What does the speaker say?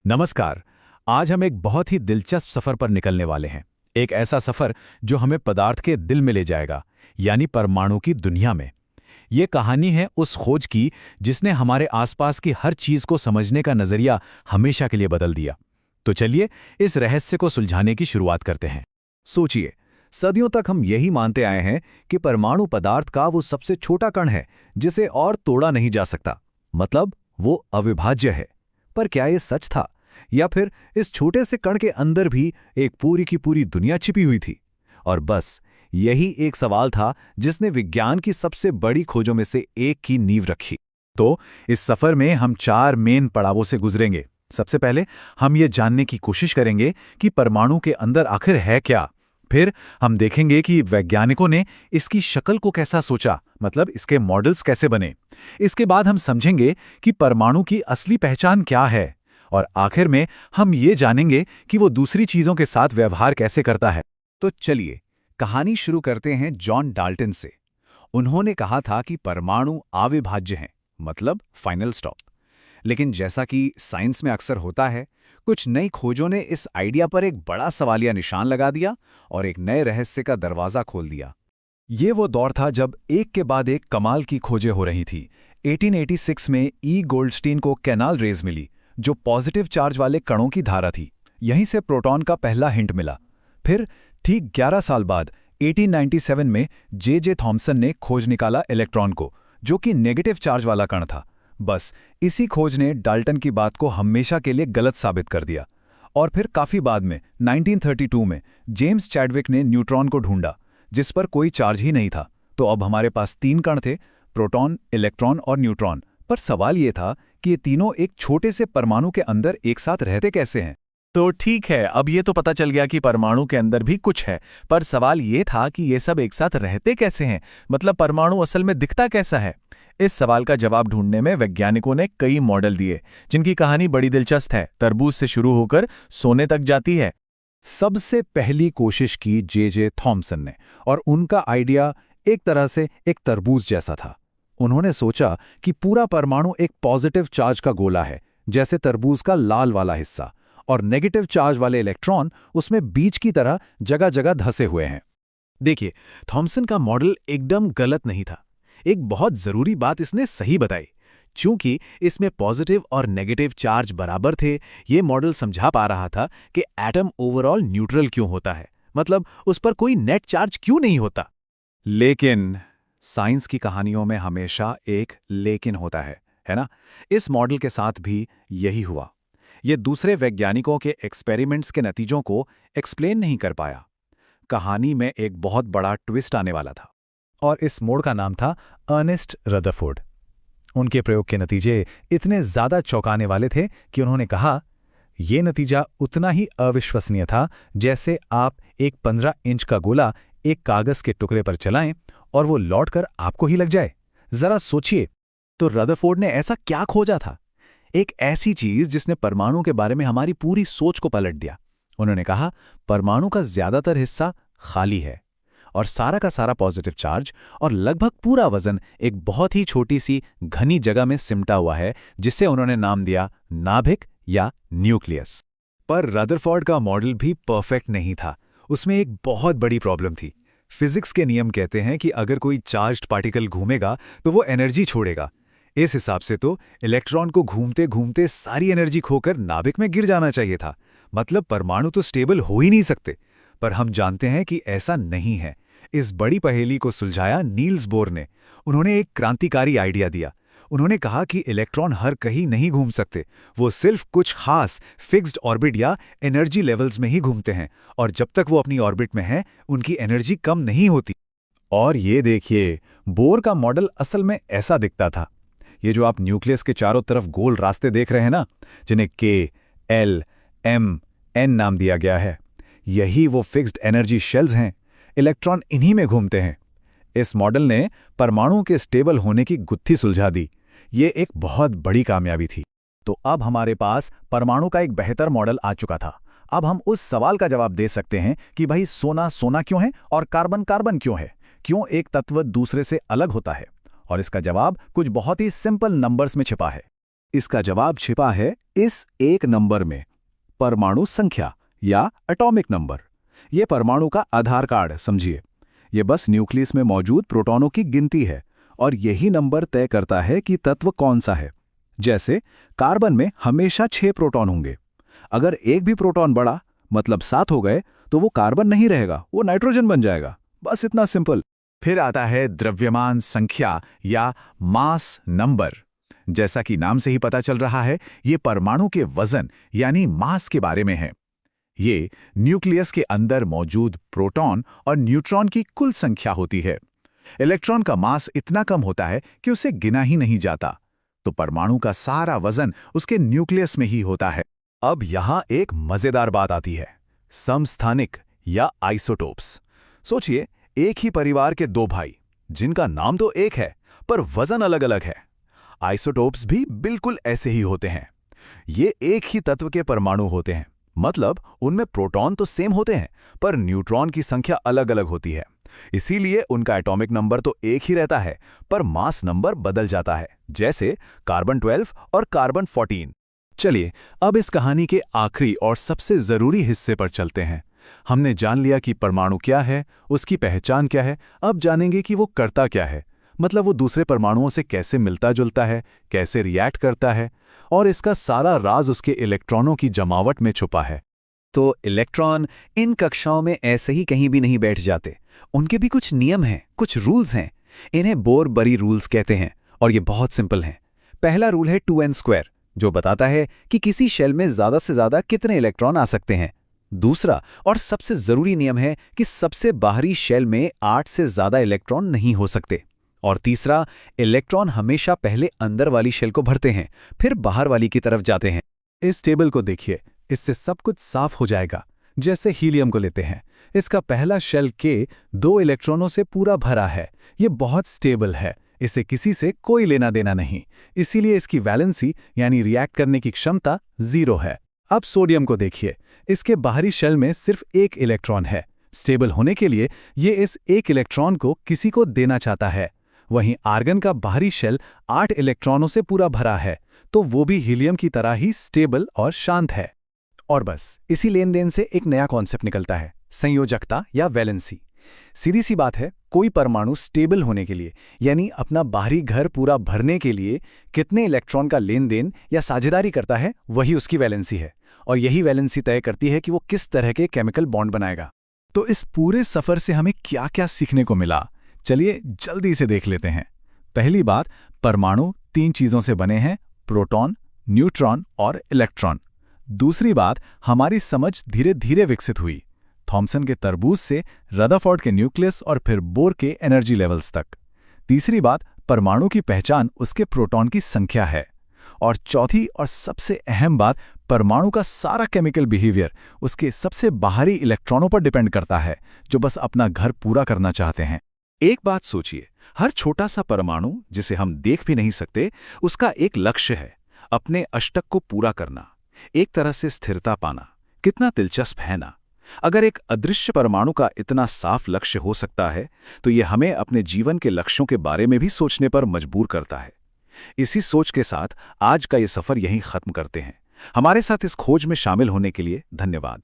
नमस्कार। आज हम एक बहुत ही दिलचस्प सफर पर निकलने वाले हैं। एक ऐसा सफर जो हमें पदार्थ के दिल में ले जाएगा, यानी परमाणु की दुनिया में। ये कहानी है उस खोज की जिसने हमारे आसपास की हर चीज को समझने का नजरिया हमेशा के लिए बदल दिया। तो चलिए इस रहस्य को सुलझाने की शुरुआत करते हैं। सोचिए, सदियों तक हम यही मानते आए हैं कि परमाणु पदार्थ का वो सबसे छोटा कण है जिसे और तोड़ा नहीं जा सकता, मतलब वो अविभाज्य है। पर क्या ये सच था, या फिर इस छोटे से कण के अंदर भी एक पूरी की पूरी दुनिया छिपी हुई थी? और बस यही एक सवाल था जिसने विज्ञान की सबसे बड़ी खोजों में से एक की नींव रखी। तो इस सफर में हम 4 मेन पड़ावों से गुजरेंगे। सबसे पहले हम ये जानने की कोशिश करेंगे कि परमाणु के अंदर आखिर है क्या। फिर हम देखेंगे कि वैज्ञानिकों ने इसकी शक्ल को कैसा सोचा, मतलब इसके मॉडल्स कैसे बने। इसके बाद हम समझेंगे कि परमाणु की असली पहचान क्या है। और आखिर में हम ये जानेंगे कि वो दूसरी चीजों के साथ व्यवहार कैसे करता है। तो चलिए कहानी शुरू करते हैं जॉन डाल्टन से। उन्होंने कहा था कि परमाणु अविभाज्य हैं, मतलब फाइनल स्टॉप। लेकिन जैसा कि साइंस में अक्सर होता है, कुछ नई खोजों ने इस आइडिया पर एक बड़ा सवालिया निशान लगा दिया और एक नए रहस्य का दरवाजा खोल दिया। ये वो दौर था जब एक के बाद एक कमाल की खोजें हो रही थी। 1886 में ई गोल्डस्टीन को कैनाल रेज मिली, जो पॉजिटिव चार्ज वाले कणों की धारा थी। यहीं से प्रोटॉन का पहला हिंट मिला। फिर ठीक 11 साल बाद 1897 में जे थॉम्सन ने खोज निकाला इलेक्ट्रॉन को, जो कि नेगेटिव चार्ज वाला कण था। बस इसी खोज ने डाल्टन की बात को हमेशा के लिए गलत साबित कर दिया। और फिर काफी बाद में 1932 में जेम्स चैडविक ने न्यूट्रॉन को ढूंढा, जिस पर कोई चार्ज ही नहीं था। तो अब हमारे पास 3 कण थे, प्रोटॉन, इलेक्ट्रॉन और न्यूट्रॉन। पर सवाल ये था कि ये तीनों एक छोटे से परमाणु के अंदर एक साथ रहते कैसे हैं। तो ठीक है, अब ये तो पता चल गया कि परमाणु के अंदर भी कुछ है, पर सवाल ये था कि ये सब एक साथ रहते कैसे हैं, मतलब परमाणु असल में दिखता कैसा है। इस सवाल का जवाब ढूंढने में वैज्ञानिकों ने कई मॉडल दिए, जिनकी कहानी बड़ी दिलचस्प है, तरबूज से शुरू होकर सोने तक जाती है। सबसे पहली कोशिश की जे थॉम्सन ने, और उनका आइडिया एक तरह से एक तरबूज जैसा था। उन्होंने सोचा कि पूरा परमाणु एक पॉजिटिव चार्ज का गोला है, जैसे तरबूज का लाल वाला हिस्सा, और नेगेटिव चार्ज वाले इलेक्ट्रॉन उसमें बीज की तरह जगह जगह धसे हुए हैं। देखिए, थॉम्सन का मॉडल एकदम गलत नहीं था। एक बहुत जरूरी बात इसने सही बताई। चूंकि इसमें पॉजिटिव और नेगेटिव चार्ज बराबर थे, ये मॉडल समझा पा रहा था कि एटम ओवरऑल न्यूट्रल क्यों होता है, मतलब उस पर कोई नेट चार्ज क्यों नहीं होता। लेकिन साइंस की कहानियों में हमेशा एक लेकिन होता है ना? इस मॉडल के साथ भी यही हुआ। ये दूसरे वैज्ञानिकों के एक्सपेरिमेंट्स के नतीजों को एक्सप्लेन नहीं कर पाया। कहानी में एक बहुत बड़ा ट्विस्ट आने वाला था, और इस मोड़ का नाम था अर्नेस्ट रदरफोर्ड। उनके प्रयोग के नतीजे इतने ज्यादा चौंकाने वाले थे कि उन्होंने कहा, यह नतीजा उतना ही अविश्वसनीय था जैसे आप एक 15 इंच का गोला एक कागज के टुकड़े पर चलाएं और वो लौटकर आपको ही लग जाए। जरा सोचिए। तो रदरफोर्ड ने ऐसा क्या खोजा था? एक ऐसी चीज जिसने परमाणु के बारे में हमारी पूरी सोच को पलट दिया। उन्होंने कहा, परमाणु का ज्यादातर हिस्सा खाली है, और सारा का सारा पॉजिटिव चार्ज और लगभग पूरा वजन एक बहुत ही छोटी सी घनी जगह में सिमटा हुआ है, जिसे उन्होंने नाम दिया नाभिक या न्यूक्लियस। पर रदरफोर्ड का मॉडल भी परफेक्ट नहीं था। उसमें एक बहुत बड़ी प्रॉब्लम थी। फिजिक्स के नियम कहते हैं कि अगर कोई चार्ज्ड पार्टिकल घूमेगा तो वो एनर्जी छोड़ेगा। इस हिसाब से तो इलेक्ट्रॉन को घूमते घूमते सारी एनर्जी खोकर नाभिक में गिर जाना चाहिए था, मतलब परमाणु तो स्टेबल हो ही नहीं सकते। पर हम जानते हैं कि ऐसा नहीं है। इस बड़ी पहेली को सुलझाया नील्स बोर ने। उन्होंने एक क्रांतिकारी आइडिया दिया। उन्होंने कहा कि इलेक्ट्रॉन हर कहीं नहीं घूम सकते, वो सिर्फ कुछ खास फिक्स्ड ऑर्बिट या एनर्जी लेवल्स में ही घूमते हैं, और जब तक वो अपनी ऑर्बिट में हैं, उनकी एनर्जी कम नहीं होती। और ये देखिए, बोर का मॉडल असल में ऐसा दिखता था। ये जो आप न्यूक्लियस के चारों तरफ गोल रास्ते देख रहे हैं ना, जिन्हें के, एल, एम, एन नाम दिया गया है, यही वो फिक्स्ड एनर्जी शेल्स हैं। इलेक्ट्रॉन इन्हीं में घूमते हैं। इस मॉडल ने परमाणु के स्टेबल होने की गुत्थी सुलझा दी। ये एक बहुत बड़ी कामयाबी थी। तो अब हमारे पास परमाणु का एक बेहतर मॉडल आ चुका था। अब हम उस सवाल का जवाब दे सकते हैं कि भाई सोना सोना क्यों है और कार्बन कार्बन क्यों है, क्यों एक तत्व दूसरे से अलग होता है। और इसका जवाब कुछ बहुत ही सिंपल नंबर्स में छिपा है। इसका जवाब छिपा है इस एक नंबर में, परमाणु संख्या या एटॉमिक नंबर। ये परमाणु का आधार कार्ड समझिए। ये बस न्यूक्लियस में मौजूद प्रोटॉनों की गिनती है और यही नंबर तय करता है कि तत्व कौन सा है। जैसे कार्बन में हमेशा 6 प्रोटॉन होंगे। अगर एक भी प्रोटॉन बढ़ा, मतलब 7 हो गए, तो वो कार्बन नहीं रहेगा, वो नाइट्रोजन बन जाएगा। बस इतना सिंपल। फिर आता है द्रव्यमान संख्या या मास नंबर। जैसा कि नाम से ही पता चल रहा है, ये परमाणु के वजन यानी मास के बारे में है। ये न्यूक्लियस के अंदर मौजूद प्रोटॉन और न्यूट्रॉन की कुल संख्या होती है। इलेक्ट्रॉन का मास इतना कम होता है कि उसे गिना ही नहीं जाता, तो परमाणु का सारा वजन उसके न्यूक्लियस में ही होता है। अब यहां एक मजेदार बात आती है, समस्थानिक या आइसोटोप्स। सोचिए, एक ही परिवार के 2 भाई, जिनका नाम तो एक है पर वजन अलग अलग है। आइसोटोप्स भी बिल्कुल ऐसे ही होते हैं। ये एक ही तत्व के परमाणु होते हैं, मतलब उनमें प्रोटॉन तो सेम होते हैं पर न्यूट्रॉन की संख्या अलग अलग होती है। इसीलिए उनका एटॉमिक नंबर तो एक ही रहता है पर मास नंबर बदल जाता है, जैसे कार्बन 12 और कार्बन 14। चलिए अब इस कहानी के आखिरी और सबसे जरूरी हिस्से पर चलते हैं। हमने जान लिया कि परमाणु क्या है, उसकी पहचान क्या है। अब जानेंगे कि वो करता क्या है, मतलब वो दूसरे परमाणुओं से कैसे मिलता जुलता है, कैसे रिएक्ट करता है, और इसका सारा राज उसके इलेक्ट्रॉनों की जमावट में छुपा है। तो इलेक्ट्रॉन इन कक्षाओं में ऐसे ही कहीं भी नहीं बैठ जाते। उनके भी कुछ नियम हैं, कुछ रूल्स हैं। इन्हें बोर-बरी रूल्स कहते हैं और ये बहुत सिंपल हैं। पहला रूल है 2n², जो बताता है कि किसी शेल में ज़्यादा से ज़्यादा कितने इलेक्ट्रॉन आ सकते हैं। दूसरा और सबसे ज़रूरी नियम है कि सबसे बाहरी शेल में 8 से ज़्यादा इलेक्ट्रॉन नहीं हो सकते। और तीसरा, इलेक्ट्रॉन हमेशा पहले अंदर वाली शेल को भरते हैं, फिर बाहर वाली की तरफ जाते हैं। इस टेबल को देखिए, इससे सब कुछ साफ हो जाएगा। जैसे हीलियम को लेते हैं, इसका पहला शेल के 2 इलेक्ट्रॉनों से पूरा भरा है। ये बहुत स्टेबल है, इसे किसी से कोई लेना देना नहीं, इसीलिए इसकी वैलेंसी यानी रिएक्ट करने की क्षमता 0 है। अब सोडियम को देखिए, इसके बाहरी शेल में सिर्फ 1 इलेक्ट्रॉन है। स्टेबल होने के लिए ये इस 1 इलेक्ट्रॉन को किसी को देना चाहता है। वहीं आर्गन का बाहरी शेल 8 इलेक्ट्रॉनों से पूरा भरा है, तो वो भी हीलियम की तरह ही स्टेबल और शांत है। और बस इसी लेन देन से एक नया कॉन्सेप्ट निकलता है, संयोजकता या वैलेंसी। सीधी सी बात है, कोई परमाणु स्टेबल होने के लिए यानी अपना बाहरी घर पूरा भरने के लिए कितने इलेक्ट्रॉन का लेन देन या साझेदारी करता है, वही उसकी वैलेंसी है। और यही वैलेंसी तय करती है कि वो किस तरह के केमिकल बॉन्ड बनाएगा। तो इस पूरे सफर से हमें क्या क्या सीखने को मिला, चलिए जल्दी से देख लेते हैं। पहली बात, परमाणु 3 चीजों से बने हैं, प्रोटॉन, न्यूट्रॉन और इलेक्ट्रॉन। दूसरी बात, हमारी समझ धीरे धीरे विकसित हुई, थॉमसन के तरबूज से रदरफोर्ड के न्यूक्लियस और फिर बोर के एनर्जी लेवल्स तक। तीसरी बात, परमाणु की पहचान उसके प्रोटॉन की संख्या है। और चौथी और सबसे अहम बात, परमाणु का सारा केमिकल बिहेवियर उसके सबसे बाहरी इलेक्ट्रॉनों पर डिपेंड करता है, जो बस अपना घर पूरा करना चाहते हैं। एक बात सोचिए, हर छोटा सा परमाणु जिसे हम देख भी नहीं सकते, उसका एक लक्ष्य है, अपने अष्टक को पूरा करना, एक तरह से स्थिरता पाना। कितना दिलचस्प है ना? अगर एक अदृश्य परमाणु का इतना साफ लक्ष्य हो सकता है, तो ये हमें अपने जीवन के लक्ष्यों के बारे में भी सोचने पर मजबूर करता है। इसी सोच के साथ आज का ये सफर यहीं खत्म करते हैं। हमारे साथ इस खोज में शामिल होने के लिए धन्यवाद।